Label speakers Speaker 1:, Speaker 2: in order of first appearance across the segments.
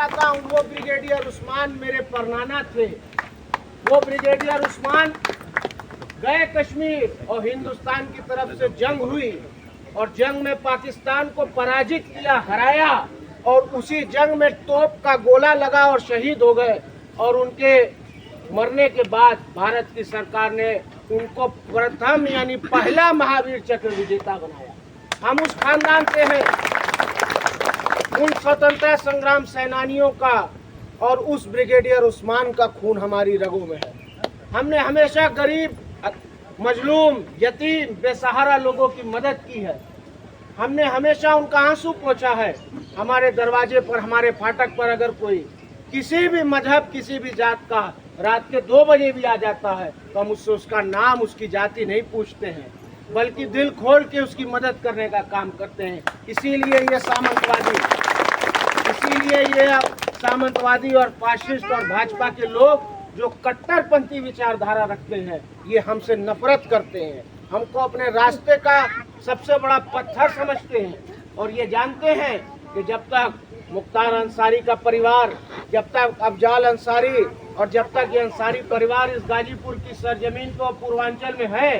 Speaker 1: चाहता हूँ, वो ब्रिगेडियर उस्मान मेरे परनाना थे। वो ब्रिगेडियर उस्मान गए कश्मीर और हिंदुस्तान की तरफ से जंग हुई और जंग में पाकिस्तान को पराजित किया, हराया, और उसी जंग में तोप का गोला लगा और शहीद हो गए। और उनके मरने के बाद भारत की सरकार ने उनको प्रथम यानी पहला महावीर चक्र विजेता बनाया। हम उस खानदान से हैं। उन स्वतंत्रता संग्राम सेनानियों का और उस ब्रिगेडियर उस्मान का खून हमारी रगों में है। हमने हमेशा गरीब, मजलूम, यतीम, बेसहारा लोगों की मदद की है। हमने हमेशा उनका आंसू पोंछा है। हमारे दरवाजे पर, हमारे फाटक पर अगर कोई किसी भी मजहब, किसी भी जात का रात के 2 बजे भी आ जाता है तो हम उससे उसका नाम, उसकी जाति नहीं पूछते हैं, बल्कि दिल खोल के उसकी मदद करने का काम करते हैं। इसीलिए ये सामंतवादी और फाशिस्ट और भाजपा के लोग जो कट्टरपंथी विचारधारा रखते हैं, ये हमसे नफरत करते हैं, हमको अपने रास्ते का सबसे बड़ा पत्थर समझते हैं। और ये जानते हैं कि जब तक मुख्तार अंसारी का परिवार, जब तक अफजाल अंसारी और जब तक ये अंसारी परिवार इस गाजीपुर की सरजमीन को पूर्वांचल में है,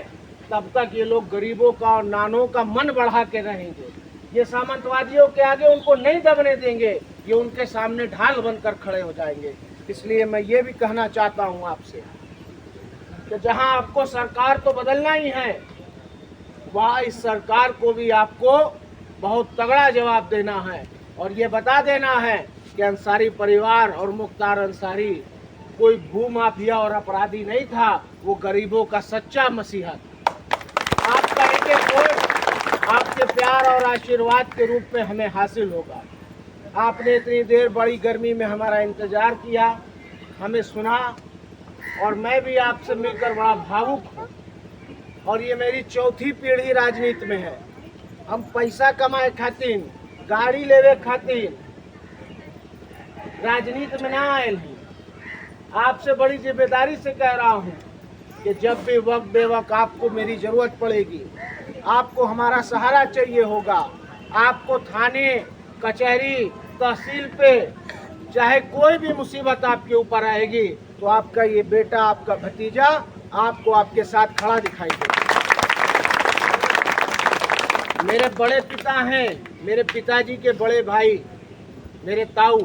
Speaker 1: तब तक ये लोग गरीबों का और नानों का मन बढ़ा के रहेंगे। ये सामंतवादियों के आगे उनको नहीं दबने देंगे, ये उनके सामने ढाल बनकर खड़े हो जाएंगे। इसलिए मैं ये भी कहना चाहता हूँ आपसे कि जहाँ आपको सरकार तो बदलना ही है, वहाँ इस सरकार को भी आपको बहुत तगड़ा जवाब देना है और ये बता देना है कि अंसारी परिवार और मुख्तार अंसारी कोई भूमाफिया और अपराधी नहीं था, वो गरीबों का सच्चा मसीहा था। आपका एक वोट आपके प्यार और आशीर्वाद के रूप में हमें हासिल होगा। आपने इतनी देर बड़ी गर्मी में हमारा इंतजार किया, हमें सुना, और मैं भी आपसे मिलकर बड़ा भावुक हूँ। और ये मेरी 4थी पीढ़ी राजनीति में है। हम पैसा कमाए खातिर, गाड़ी लेवे खातिर राजनीति में ना आए हैं। आपसे बड़ी जिम्मेदारी से कह रहा हूँ कि जब भी वक्त बेवक्त आपको मेरी जरूरत पड़ेगी, आपको हमारा सहारा चाहिए होगा, आपको थाने, कचहरी, तहसील पे चाहे कोई भी मुसीबत आपके ऊपर आएगी, तो आपका ये बेटा, आपका भतीजा आपको आपके साथ खड़ा दिखाई देगा। मेरे बड़े पिता हैं, मेरे पिताजी के बड़े भाई, मेरे ताऊ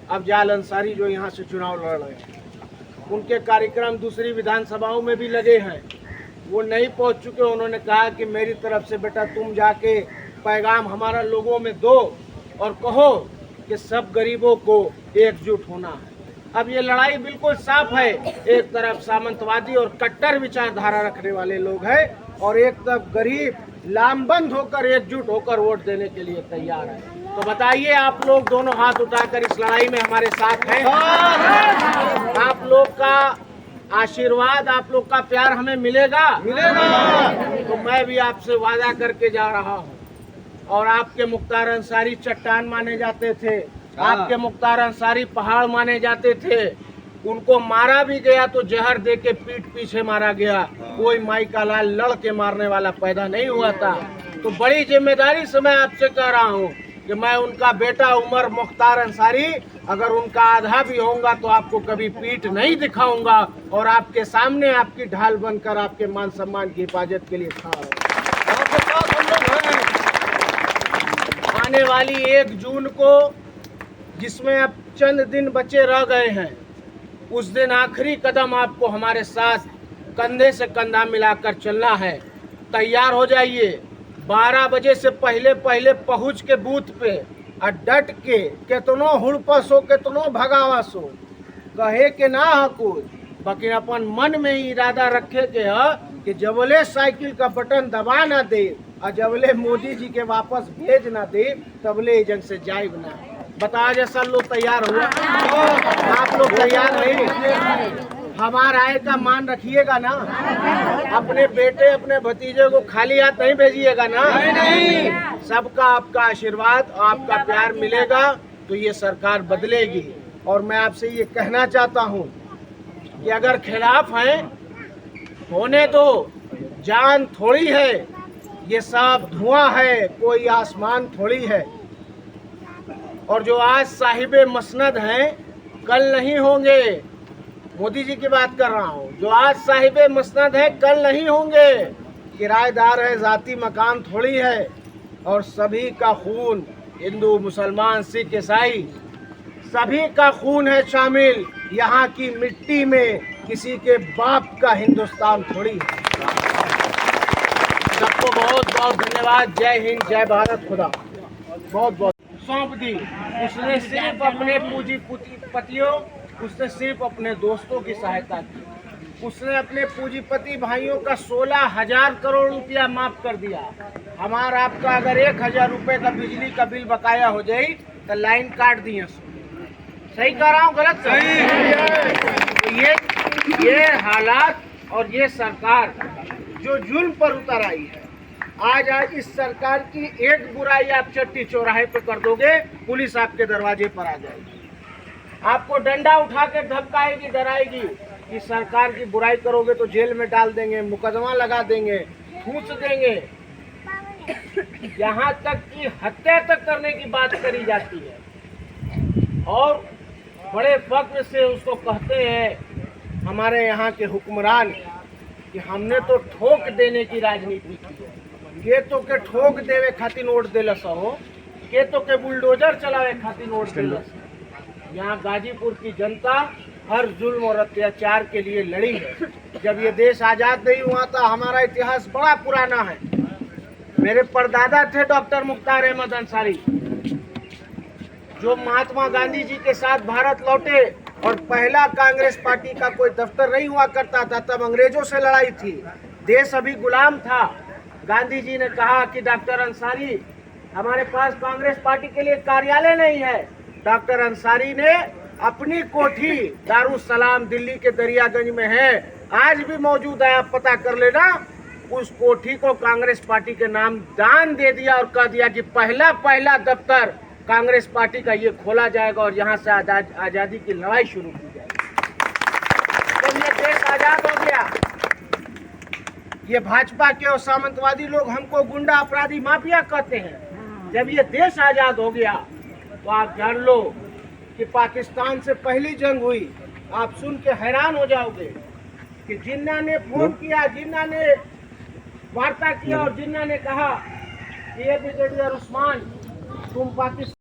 Speaker 1: अफजाल अंसारी, जो यहाँ से चुनाव लड़ रहे हैं, उनके कार्यक्रम दूसरी विधानसभाओं में भी लगे हैं। वो नहीं पहुँच चुके। उन्होंने कहा कि मेरी तरफ से बेटा तुम जाके पैगाम हमारा लोगों में दो और कहो कि सब गरीबों को एकजुट होना है। अब ये लड़ाई बिल्कुल साफ है। एक तरफ सामंतवादी और कट्टर विचारधारा रखने वाले लोग हैं और एक तरफ गरीब लामबंद होकर, एकजुट होकर वोट देने के लिए तैयार है। तो बताइए, आप लोग दोनों हाथ उठाकर इस लड़ाई में हमारे साथ हैं? आप लोग का आशीर्वाद, आप लोग का प्यार हमें मिलेगा? तो मैं भी आपसे वादा करके जा रहा हूँ। और आपके मुख्तार अंसारी चट्टान माने जाते थे, आपके मुख्तार अंसारी पहाड़ माने जाते थे। उनको मारा भी गया तो जहर दे के पीठ पीछे मारा गया। कोई माई का लाल लड़ के मारने वाला पैदा नहीं हुआ था। तो बड़ी जिम्मेदारी से मैं आपसे कह रहा हूँ कि मैं उनका बेटा उमर मुख्तार अंसारी, अगर उनका आधा भी होऊंगा तो आपको कभी पीठ नहीं दिखाऊंगा और आपके सामने आपकी ढाल बनकर आपके मान सम्मान की हिफाजत के लिए खड़ा हूँ। आने वाली 1 जून को, जिसमें अब चंद दिन बचे रह गए हैं, उस दिन आखिरी कदम आपको हमारे साथ कंधे से कंधा मिलाकर चलना है। तैयार हो जाइए। 12 बजे से पहले पहुंच के बूथ पे और डट के, केतनो हुड़पस हो, केतनो भगावस हो, कहे के ना है कुछ, लेकिन अपन मन में ही इरादा रखे के है कि जबले साइकिल का बटन दबा ना दे और जबले मोदी जी के वापस भेज ना दे, तबले जंग से जाइब ना। बताओ जैसा लोग तैयार हुआ? आप लोग तैयार नहीं? हमारा आय का मान रखिएगा ना? अपने बेटे, अपने भतीजे को खाली हाथ नहीं भेजिएगा ना? सबका आपका आशीर्वाद, आपका प्यार मिलेगा तो ये सरकार बदलेगी। और मैं आपसे ये कहना चाहता हूँ कि अगर खिलाफ हैं, होने दो। जान थोड़ी है, ये सब धुआं है, कोई आसमान थोड़ी है। और जो आज साहिबे मसनद हैं कल नहीं होंगे। मोदी जी की बात कर रहा हूँ। जो आज साहिबे मसनद है कल नहीं होंगे। किराएदार है, जाती मकान थोड़ी है। और सभी का खून, हिंदू मुसलमान सिख ईसाई, सभी का खून है शामिल यहाँ की मिट्टी में। किसी के बाप का हिंदुस्तान थोड़ी है। सबको बहुत बहुत धन्यवाद। जय हिंद, जय भारत। खुदा बहुत बहुत सौंप दी। उसने सिर्फ अपने पूंजीपतियों, उसने सिर्फ अपने दोस्तों की सहायता की। उसने अपने पूंजीपति भाइयों का 16,000 करोड़ रुपया माफ कर दिया। हमारा आपका अगर 1,000 रुपये का बिजली का बिल बकाया हो जाए तो लाइन काट दिए। सही कह रहा हूँ, गलत? सही। तो ये हालात और ये सरकार जो जुल्म पर उतर आई है, आज इस सरकार की एक बुराई आप चट्टी चौराहे पे कर दोगे, पुलिस आपके दरवाजे पर आ जाएगी, आपको डंडा उठा के धमकाएगी, डराएगी कि सरकार की बुराई करोगे तो जेल में डाल देंगे, मुकदमा लगा देंगे, ठूंस देंगे। यहाँ तक कि हत्या तक करने की बात करी जाती है। और बड़े फख्र से उसको कहते हैं हमारे यहाँ के हुक्मरान कि हमने तो ठोक देने की राजनीति की है। के तो के ठोक देवे खातिर वोट दिलस हो, के तो के बुलडोजर चलावे खातिर वोट दिलस। यहाँ गाजीपुर की जनता हर जुल्म और अत्याचार के लिए लड़ी है। जब ये देश आज़ाद नहीं हुआ था, हमारा इतिहास बड़ा पुराना है। मेरे परदादा थे डॉक्टर मुख्तार अहमद अंसारी, जो महात्मा गांधी जी के साथ भारत लौटे। और पहला कांग्रेस पार्टी का कोई दफ्तर नहीं हुआ करता था, तब अंग्रेजों से लड़ाई थी, देश अभी गुलाम था। गांधी जी ने कहा कि डॉक्टर अंसारी, हमारे पास कांग्रेस पार्टी के लिए कार्यालय नहीं है। डॉक्टर अंसारी ने अपनी कोठी दारुसलाम दिल्ली के दरियागंज में है, आज भी मौजूद है, आप पता कर लेना। उस कोठी को कांग्रेस पार्टी के नाम दान दे दिया और कह दिया कि पहला दफ्तर कांग्रेस पार्टी का ये खोला जाएगा और यहाँ से आज़ादी की लड़ाई शुरू की जाएगी। जब ये देश आज़ाद हो गया, ये भाजपा के और सामंतवादी लोग हमको गुंडा, अपराधी, माफिया कहते हैं। जब ये देश आज़ाद हो गया तो आप जान लो कि पाकिस्तान से पहली जंग हुई। आप सुन के हैरान हो जाओगे कि जिन्ना ने फोन किया, जिन्ना ने वार्ता किया और जिन्ना ने कहा कि ये ब्रिगेडियर उस्मान, तुम पाकिस्तान